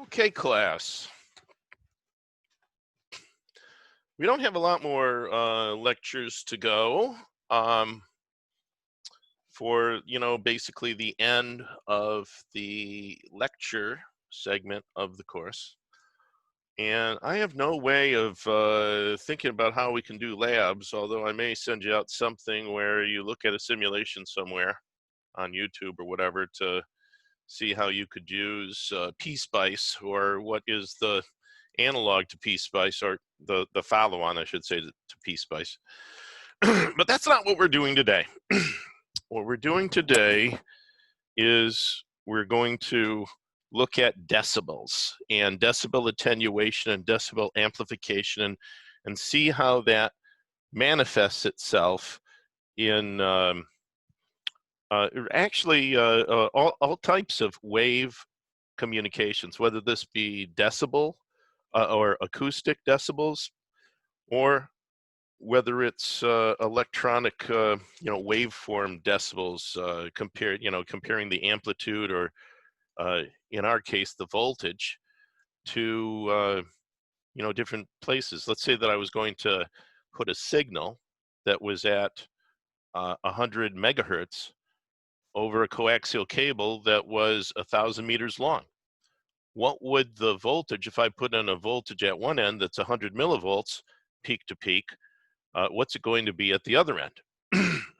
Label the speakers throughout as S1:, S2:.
S1: Okay, class. We don't have a lot more lectures to go um, for, basically the end of the lecture segment of the course. And I have no way of thinking about how we can do labs, although I may send you out something where you look at a simulation somewhere on YouTube or whatever to see how you could use PSpice, or what is the analog to PSpice, or the follow-on, I should say, to PSpice. But that's not what we're doing today. What we're doing today is we're going to look at decibels and decibel attenuation and decibel amplification, and see how that manifests itself in all types of wave communications, whether this be decibel or acoustic decibels, or whether it's electronic, waveform decibels, comparing the amplitude, or in our case, the voltage to, different places. Let's say that I was going to put a signal that was at 100 megahertz over a coaxial cable that was 1,000 meters long. What would the voltage, if I put in a voltage at one end that's 100 millivolts peak to peak, what's it going to be at the other end,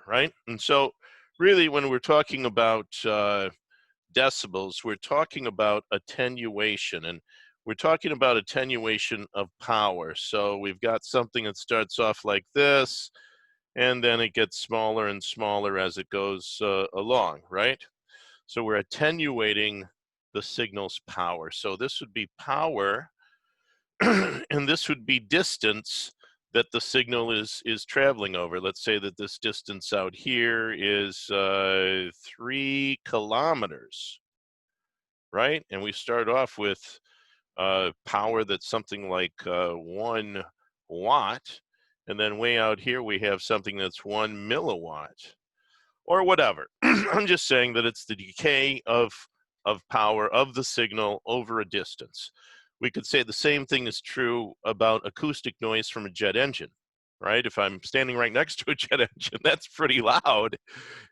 S1: right? And so really, when we're talking about decibels, we're talking about attenuation, and we're talking about attenuation of power. So we've got something that starts off like this, and then it gets smaller and smaller as it goes along, right? So we're attenuating the signal's power. So this would be power, and this would be distance that the signal is traveling over. Let's say that this distance out here is 3 kilometers, right? And we start off with power that's something like 1 watt, and then way out here we have something that's 1 milliwatt, or whatever. I'm just saying that it's the decay of power of the signal over a distance. We could say the same thing is true about acoustic noise from a jet engine, right? If I'm standing right next to a jet engine, that's pretty loud.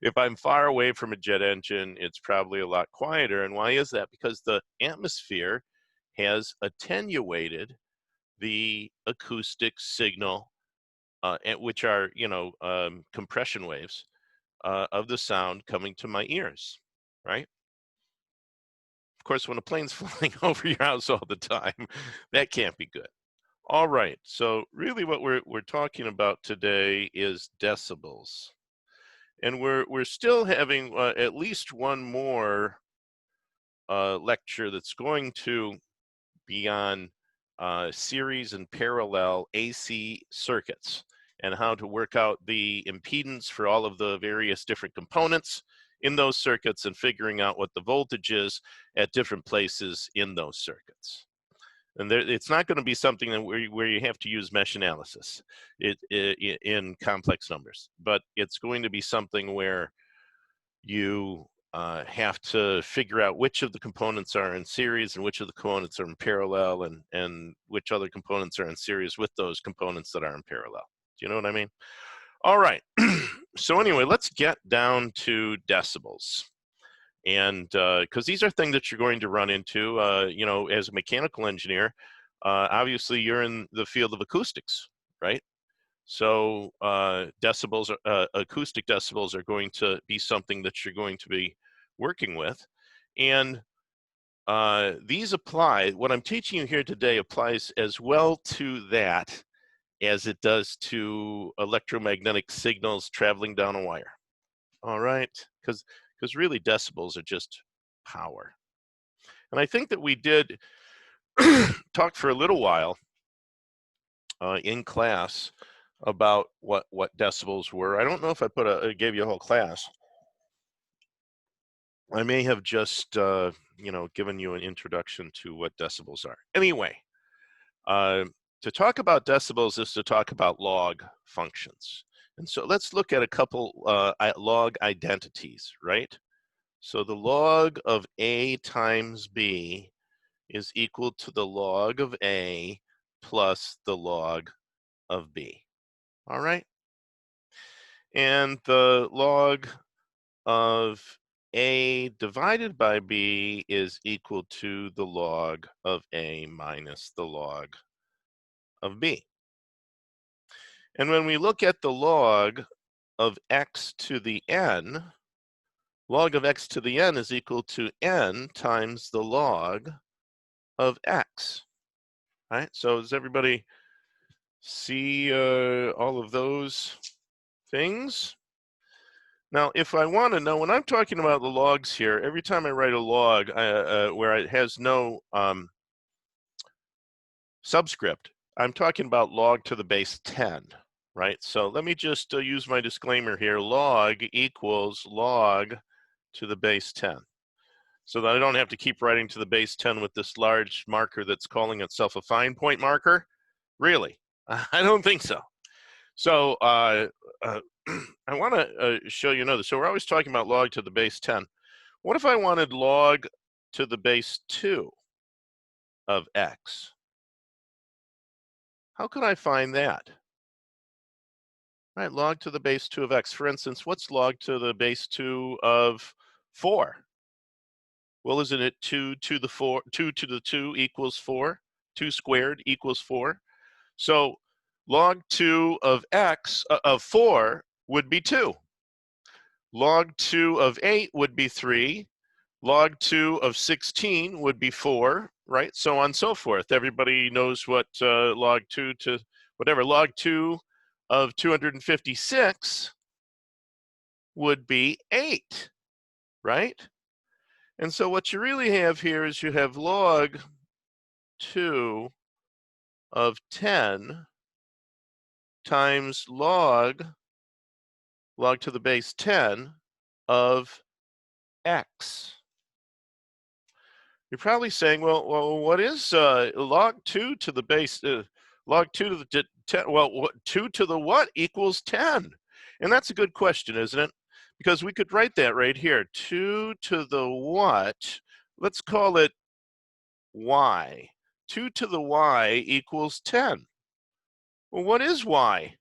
S1: If I'm far away from a jet engine, it's probably a lot quieter. And why is that? Because the atmosphere has attenuated the acoustic signal, which are, compression waves of the sound coming to my ears, right? Of course, when a plane's flying over your house all the time, that can't be good. All right, so really what we're talking about today is decibels. And we're still having at least one more lecture that's going to be on series and parallel AC circuits, and how to work out the impedance for all of the various different components in those circuits, and figuring out what the voltage is at different places in those circuits. And it's not going to be something that where you have to use mesh analysis in complex numbers, but it's going to be something where you have to figure out which of the components are in series and which of the components are in parallel, and which other components are in series with those components that are in parallel. Do you know what I mean? All right. So anyway, let's get down to decibels. And because these are things that you're going to run into, as a mechanical engineer, obviously you're in the field of acoustics, right? So decibels, acoustic decibels are going to be something that you're going to be working with. And these apply, what I'm teaching you here today applies as well to that as it does to electromagnetic signals traveling down a wire. All right, because really decibels are just power. And I think that we did talk for a little while in class about what decibels were. I don't know if I gave you a whole class. I may have just given you an introduction to what decibels are. Anyway, to talk about decibels is to talk about log functions. And so let's look at a couple log identities, right? So the log of A times B is equal to the log of A plus the log of B. All right? And the log of A divided by B is equal to the log of A minus the log of B. And when we look at the log of x to the n, log of x to the n is equal to n times the log of x, right? So does everybody see all of those things? Now, if I want to know, when I'm talking about the logs here, every time I write a log where it has no subscript, I'm talking about log to the base 10, right? So let me just use my disclaimer here. Log equals log to the base 10. So that I don't have to keep writing to the base 10 with this large marker that's calling itself a fine point marker. Really? I don't think so. So I want to show you another. So we're always talking about log to the base 10. What if I wanted log to the base 2 of x? How could I find that? Right, log to the base 2 of x. For instance, what's log to the base 2 of 4? Well, isn't it 2 to the 4, 2 to the 2 equals 4? 2 squared equals 4. So log 2 of x, of 4 would be 2. Log 2 of 8 would be 3. Log 2 of 16 would be 4, right? So on and so forth. Everybody knows what log 2 to, whatever, log 2 of 256 would be 8, right? And so what you really have here is you have log 2 of 10 times log to the base 10 of x. You're probably saying, well, what is log 2 to the base, log 2 to the 10, well, what, 2 to the what equals 10? And that's a good question, isn't it? Because we could write that right here, 2 to the what, let's call it y. 2 to the y equals 10. Well, what is y?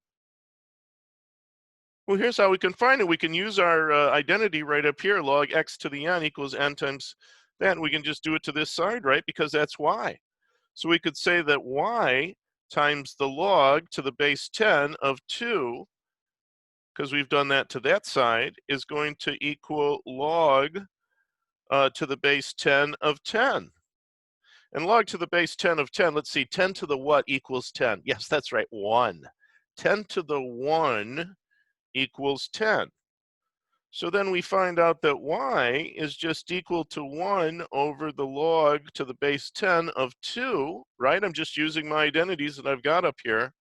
S1: Well, here's how we can find it. We can use our identity right up here, log x to the n equals n times that. We can just do it to this side, right? Because that's y. So we could say that y times the log to the base 10 of 2, because we've done that to that side, is going to equal log to the base 10 of 10. And log to the base 10 of 10, let's see, 10 to the what equals 10? Yes, that's right, 1. 10 to the 1 equals 10. So then we find out that y is just equal to 1 over the log to the base 10 of 2, right? I'm just using my identities that I've got up here.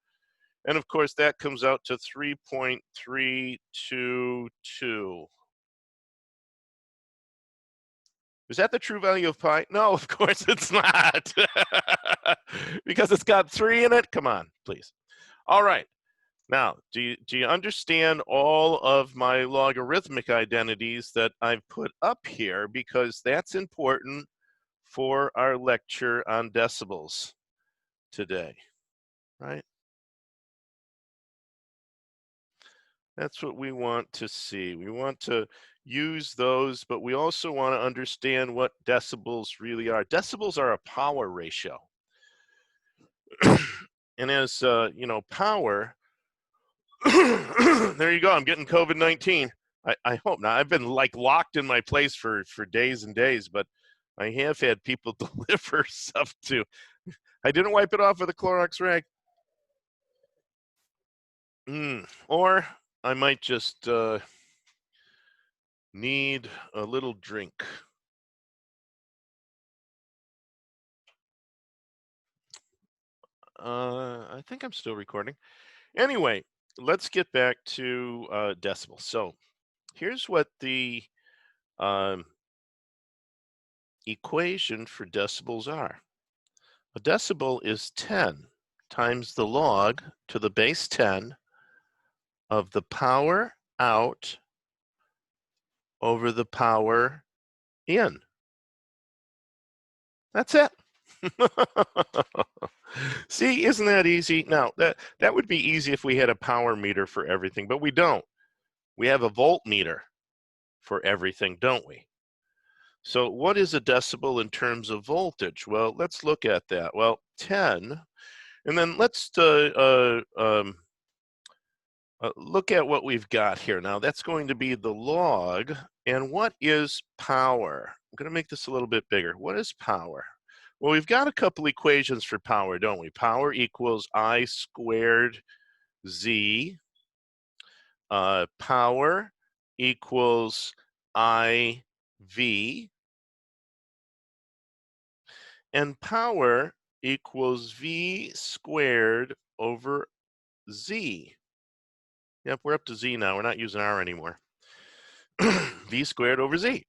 S1: And of course, that comes out to 3.322. Is that the true value of pi? No, of course it's not. Because it's got 3 in it? Come on, please. All right. Now, do you understand all of my logarithmic identities that I've put up here? Because that's important for our lecture on decibels today, right? That's what we want to see. We want to use those, but we also want to understand what decibels really are. Decibels are a power ratio. And as you know, power, there you go. I'm getting COVID-19. I hope not. I've been like locked in my place for days and days, but I have had people deliver stuff too. I didn't wipe it off with a Clorox rag. Or I might just need a little drink. I think I'm still recording. Anyway, let's get back to decibels. So here's what the equation for decibels are. A decibel is 10 times the log to the base 10 of the power out over the power in. That's it. See, isn't that easy? Now, that would be easy if we had a power meter for everything, but we don't. We have a voltmeter for everything, don't we? So what is a decibel in terms of voltage? Well, let's look at that. Well, 10, and then let's look at what we've got here. Now, that's going to be the log, and what is power? I'm going to make this a little bit bigger. What is power? Well, we've got a couple equations for power, don't we? Power equals I squared Z. Power equals IV. And power equals V squared over Z. Yep, we're up to Z now. We're not using R anymore. V squared over Z.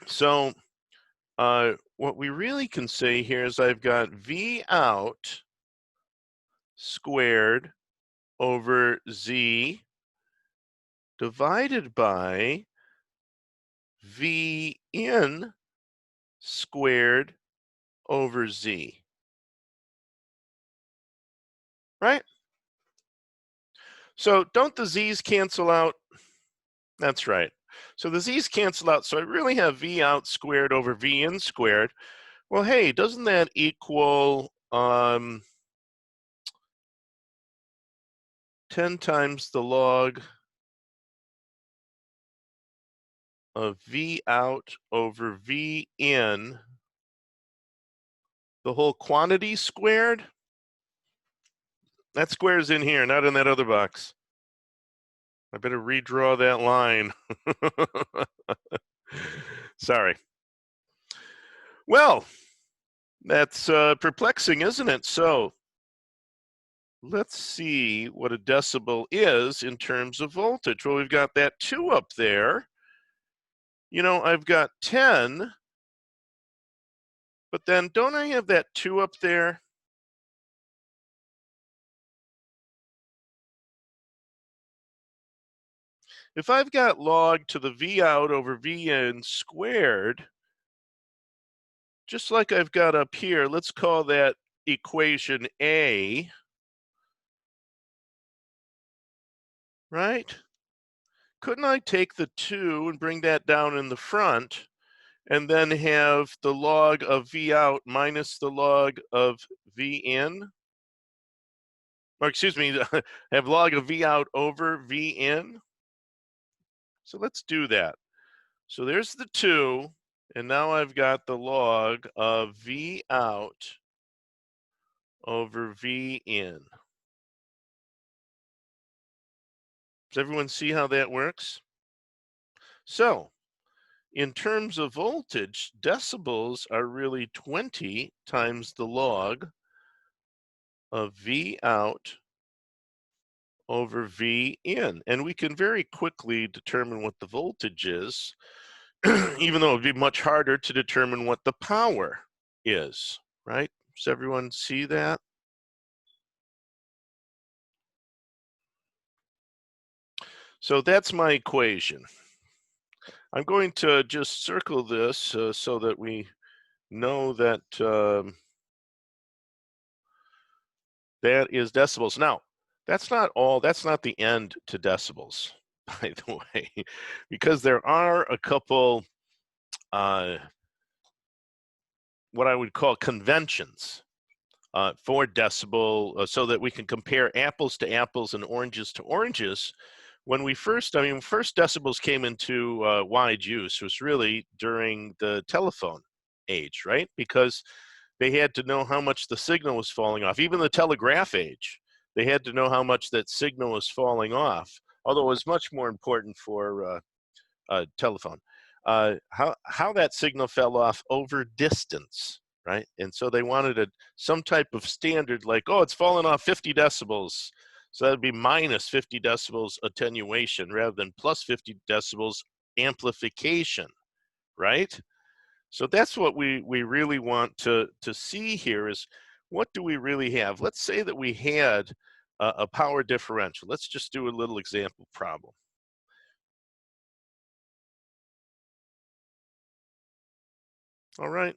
S1: So what we really can say here is I've got V out squared over Z divided by V in squared over Z. Right? So don't the Z's cancel out? That's right. So the Z's cancel out. So I really have V out squared over V in squared. Well, hey, doesn't that equal 10 times the log of V out over V in, the whole quantity squared? That square's in here, not in that other box. I better redraw that line. Sorry. Well, that's perplexing, isn't it? So let's see what a decibel is in terms of voltage. Well, we've got that 2 up there. You know, I've got 10, but then don't I have that 2 up there? If I've got log to the V out over V in squared, just like I've got up here, let's call that equation A, right? Couldn't I take the 2 and bring that down in the front and then have the log of V out minus the log of V in? Or excuse me, have log of V out over V in? So let's do that. So there's the 2, and now I've got the log of V out over V in. Does everyone see how that works? So, in terms of voltage, decibels are really 20 times the log of V out over V in. And we can very quickly determine what the voltage is, even though it would be much harder to determine what the power is, right? Does everyone see that? So that's my equation. I'm going to just circle this so that we know that that is decibels. Now, that's not all, that's not the end to decibels, by the way, because there are a couple what I would call conventions for decibel so that we can compare apples to apples and oranges to oranges. When we first, first decibels came into wide use was really during the telephone age, right? Because they had to know how much the signal was falling off. Even the telegraph age, they had to know how much that signal was falling off, although it was much more important for telephone. How that signal fell off over distance, right? And so they wanted some type of standard like, oh, it's fallen off 50 decibels. So that'd be minus 50 decibels attenuation rather than plus 50 decibels amplification, right? So that's what we really want to see here is what do we really have? Let's say that we had a power differential. Let's just do a little example problem. All right.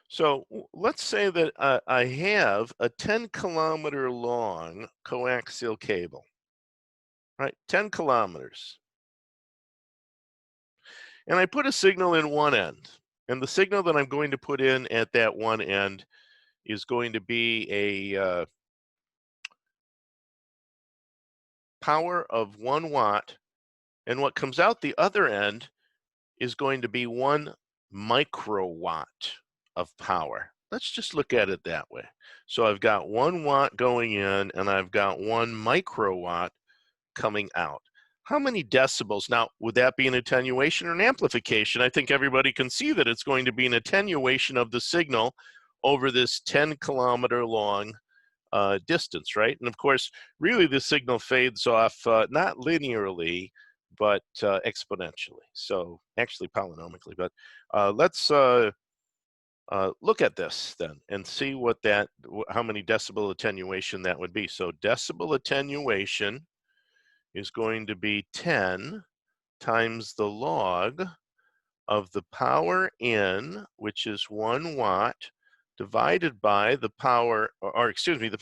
S1: So let's say that I have a 10-kilometer long coaxial cable, right? 10 kilometers. And I put a signal in one end. And the signal that I'm going to put in at that one end is going to be a power of 1 watt. And what comes out the other end is going to be 1 microwatt of power. Let's just look at it that way. So I've got 1 watt going in, and I've got 1 microwatt coming out. How many decibels? Now, would that be an attenuation or an amplification? I think everybody can see that it's going to be an attenuation of the signal over this 10-kilometer long distance, right? And of course, really the signal fades off not linearly, but exponentially. So actually polynomically. But let's look at this then and see what how many decibel attenuation that would be. So decibel attenuation is going to be 10 times the log of the power in, which is 1 watt, divided by the power, or excuse me, the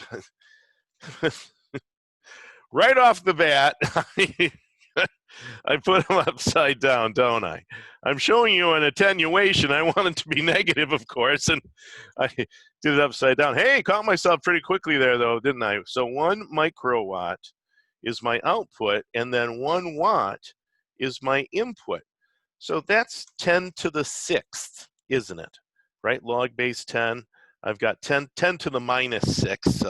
S1: right off the bat, I put them upside down, don't I? I'm showing you an attenuation. I want it to be negative, of course, and I did it upside down. Hey, caught myself pretty quickly there, though, didn't I? So 1 microwatt is my output, and then 1 watt is my input. So that's 10 to the 6th, isn't it? Right? Log base 10. I've got 10 to the minus 6,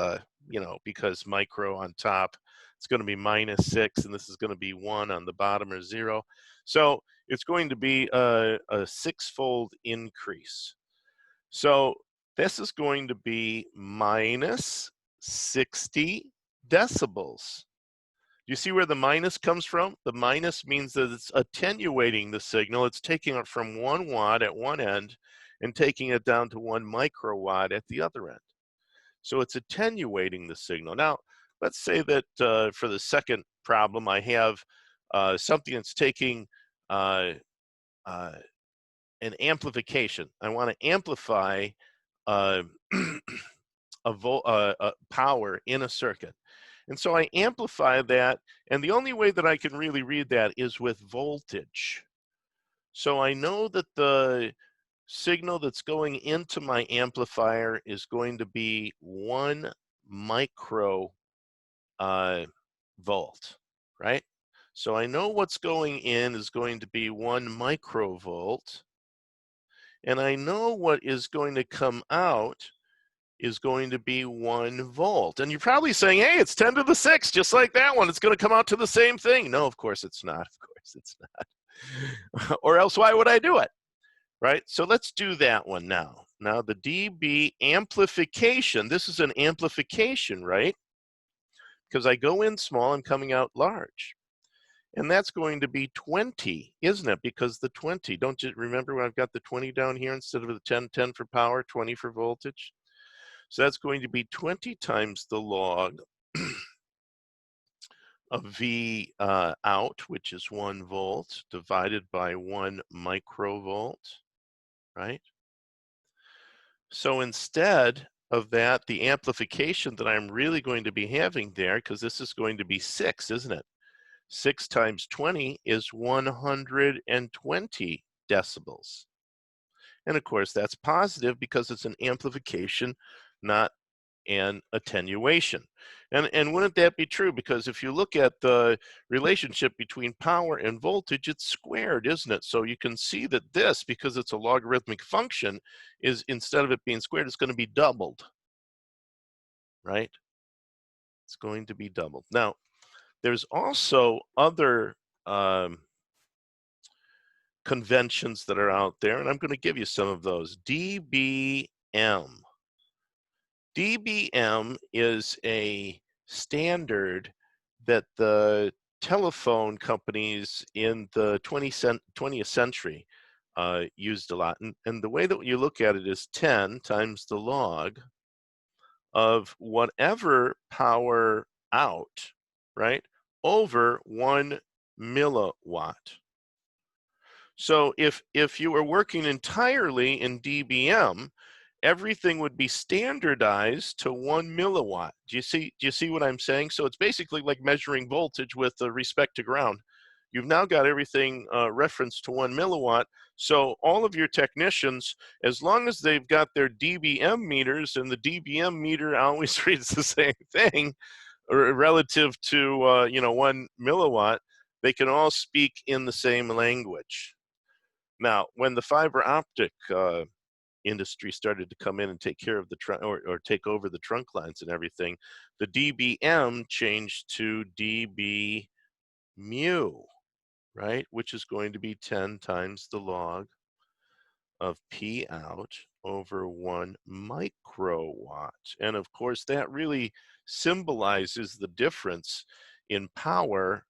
S1: because micro on top. It's going to be minus 6, and this is going to be 1 on the bottom, or 0. So it's going to be a 6-fold increase. So this is going to be minus 60 decibels. You see where the minus comes from? The minus means that it's attenuating the signal. It's taking it from 1 watt at one end and taking it down to 1 microwatt at the other end. So it's attenuating the signal. Now, let's say that for the second problem, I have something that's taking an amplification. I want to amplify uh, a power in a circuit. And so I amplify that, and the only way that I can really read that is with voltage. So I know that the signal that's going into my amplifier is going to be 1 micro volt, right? So I know what's going in is going to be 1 microvolt, and I know what is going to come out is going to be 1 volt. And you're probably saying, hey, it's 10 to the 6, just like that one. It's going to come out to the same thing. No, of course it's not. Of course it's not. Or else why would I do it? Right? So let's do that one now. Now the dB amplification, this is an amplification, right? Because I go in small, I'm coming out large. And that's going to be 20, isn't it? Because the 20, don't you remember when I've got the 20 down here instead of the 10 for power, 20 for voltage? So that's going to be 20 times the log of V out, which is 1 volt, divided by 1 microvolt, right? So instead of that, the amplification that I'm really going to be having there, because this is going to be 6, isn't it? 6 times 20 is 120 decibels. And of course, that's positive because it's an amplification, not an attenuation. And wouldn't that be true? Because if you look at the relationship between power and voltage, it's squared, isn't it? So you can see that this, because it's a logarithmic function, is instead of it being squared, it's going to be doubled, right? It's going to be doubled. Now, there's also other conventions that are out there, and I'm going to give you some of those. dBm. dBm is a standard that the telephone companies in the 20th century used a lot. And the way that you look at it is 10 times the log of whatever power out, right, over 1 milliwatt. So if you were working entirely in dBm, everything would be standardized to 1 milliwatt. Do you see what I'm saying? So it's basically like measuring voltage with respect to ground. You've now got everything referenced to 1 milliwatt. So all of your technicians, as long as they've got their dBm meters, and the dBm meter always reads the same thing, or relative to 1 milliwatt, they can all speak in the same language. Now, when the fiber optic industry started to come in and take care of the trunk, or take over the trunk lines and everything, the dBm changed to dB mu, right? Which is going to be 10 times the log of P out over 1 microwatt. And of course, that really symbolizes the difference in power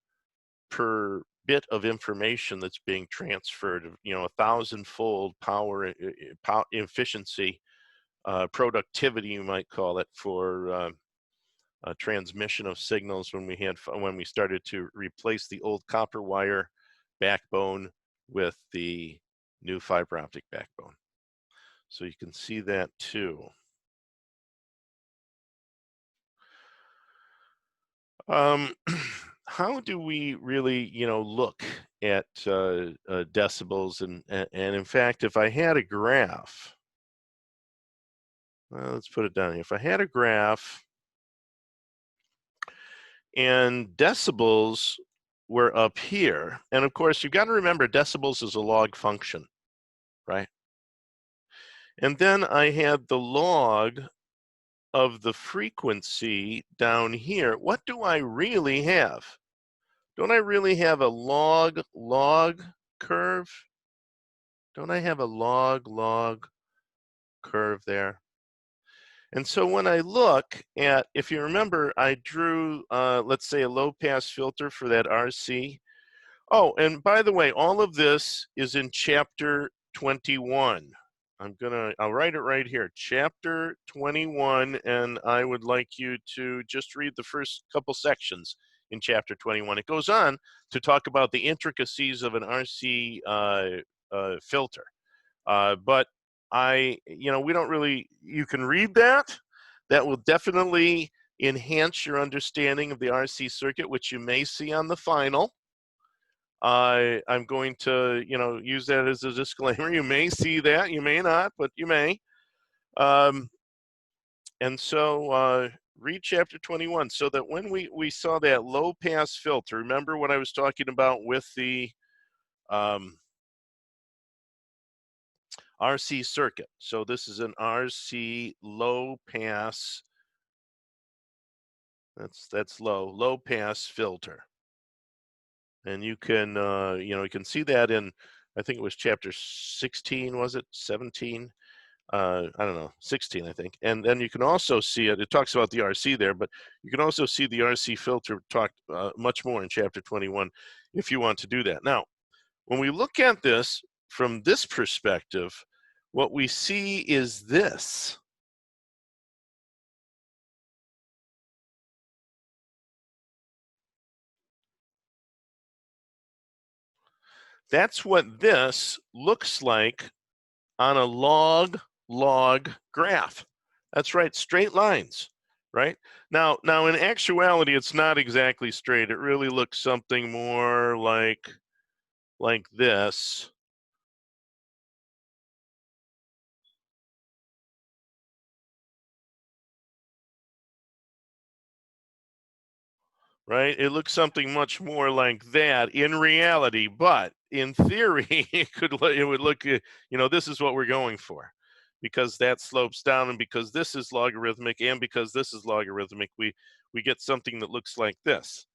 S1: per bit of information that's being transferred. 1,000-fold power efficiency, productivity, you might call it, for transmission of signals when we started to replace the old copper wire backbone with the new fiber optic backbone. So you can see that too. How do we really, look at decibels? And in fact, if I had a graph, well, let's put it down here. If I had a graph and decibels were up here, and of course, you've got to remember decibels is a log function, right? And then I had the log of the frequency down here. What do I really have? Don't I really have a log curve? Don't I have a log curve there? And so when I look at, if you remember, I drew, let's say, a low pass filter for that RC. Oh, and by the way, all of this is in chapter 21. I'll write it right here, chapter 21, and I would like you to just read the first couple sections in chapter 21. It goes on to talk about the intricacies of an RC filter. But we don't really, you can read that. That will definitely enhance your understanding of the RC circuit, which you may see on the final. I'm going to, use that as a disclaimer. You may see that, you may not, but you may. And so read chapter 21, so that when we saw that low pass filter, remember what I was talking about with the RC circuit. So this is an RC low pass, that's low pass filter. And you can, you can see that in, I think it was chapter 16, was it 17? I don't know, 16, I think. And then you can also see it talks about the RC there, but you can also see the RC filter talked much more in chapter 21 if you want to do that. Now, when we look at this from this perspective, what we see is this. That's what this looks like on a log graph. That's right, straight lines, right? Now in actuality, it's not exactly straight. It really looks something more like this. Right? It looks something much more like that in reality, but in theory, it would look, this is what we're going for, because that slopes down, and because this is logarithmic, and because this is logarithmic, we get something that looks like this.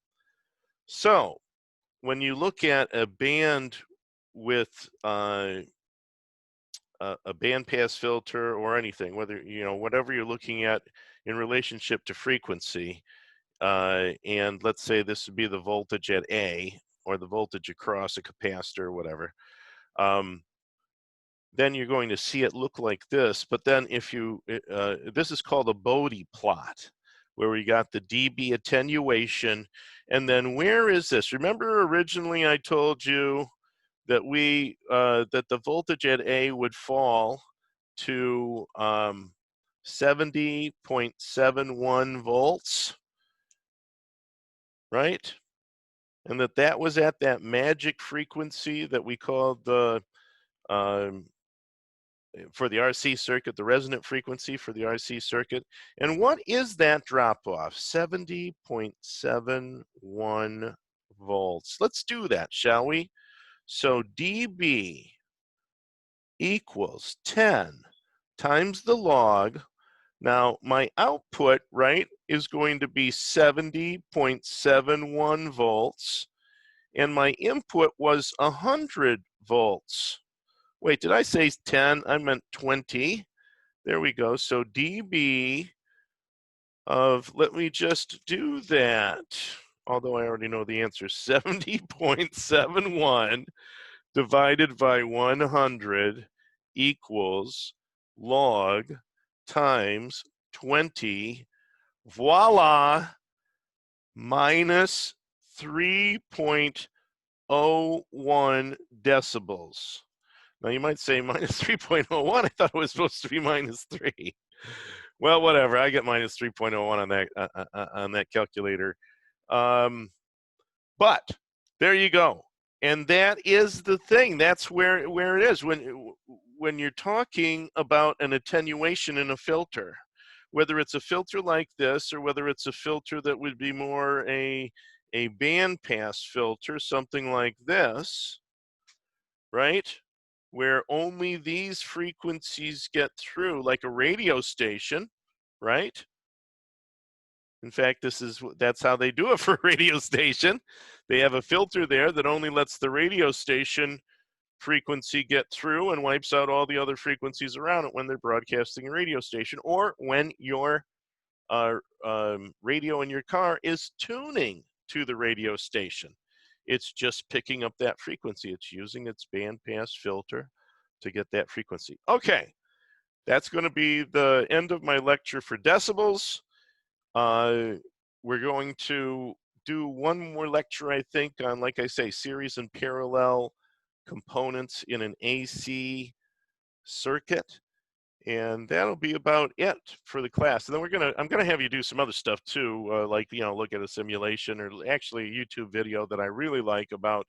S1: So when you look at a band with a band pass filter or anything, whether, whatever you're looking at in relationship to frequency, and let's say this would be the voltage at A, or the voltage across a capacitor or whatever, then you're going to see it look like this. But then if you, this is called a Bode plot, where we got the dB attenuation. And then where is this? Remember originally I told you that that the voltage at A would fall to 70.71 volts, right? And that was at that magic frequency that we called the um, for the RC circuit, the resonant frequency for the RC circuit. And what is that drop off? 70.71 volts. Let's do that, shall we? So dB equals 10 times the log. Now my output, right, is going to be 70.71 volts, and my input was 100 volts. Wait, did I say 10? I meant 20. There we go. So dB of, let me just do that, although I already know the answer, 70.71 divided by 100 equals log times 20, voila, minus 3.01 decibels. Now you might say minus 3.01. I thought it was supposed to be minus 3. Well, whatever. I get minus 3.01 on that calculator. But there you go. And that is the thing. That's where it is. When you're talking about an attenuation in a filter, whether it's a filter like this or whether it's a filter that would be more a band pass filter, something like this, right? Where only these frequencies get through, like a radio station, right? In fact, that's how they do it for a radio station. They have a filter there that only lets the radio station frequency get through and wipes out all the other frequencies around it when they're broadcasting a radio station, or when your radio in your car is tuning to the radio station. It's just picking up that frequency. It's using its bandpass filter to get that frequency. Okay, that's going to be the end of my lecture for decibels. We're going to do one more lecture, I think, on, like I say, series and parallel components in an AC circuit. And that'll be about it for the class. And then I'm gonna have you do some other stuff too, like, look at a simulation, or actually a YouTube video that I really like about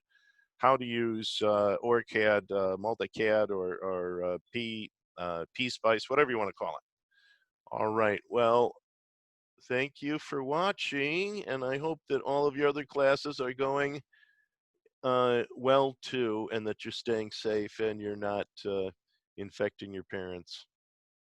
S1: how to use OrCAD, Multicad, or PSpice, whatever you want to call it. All right. Well, thank you for watching, and I hope that all of your other classes are going well too, and that you're staying safe and you're not infecting your parents.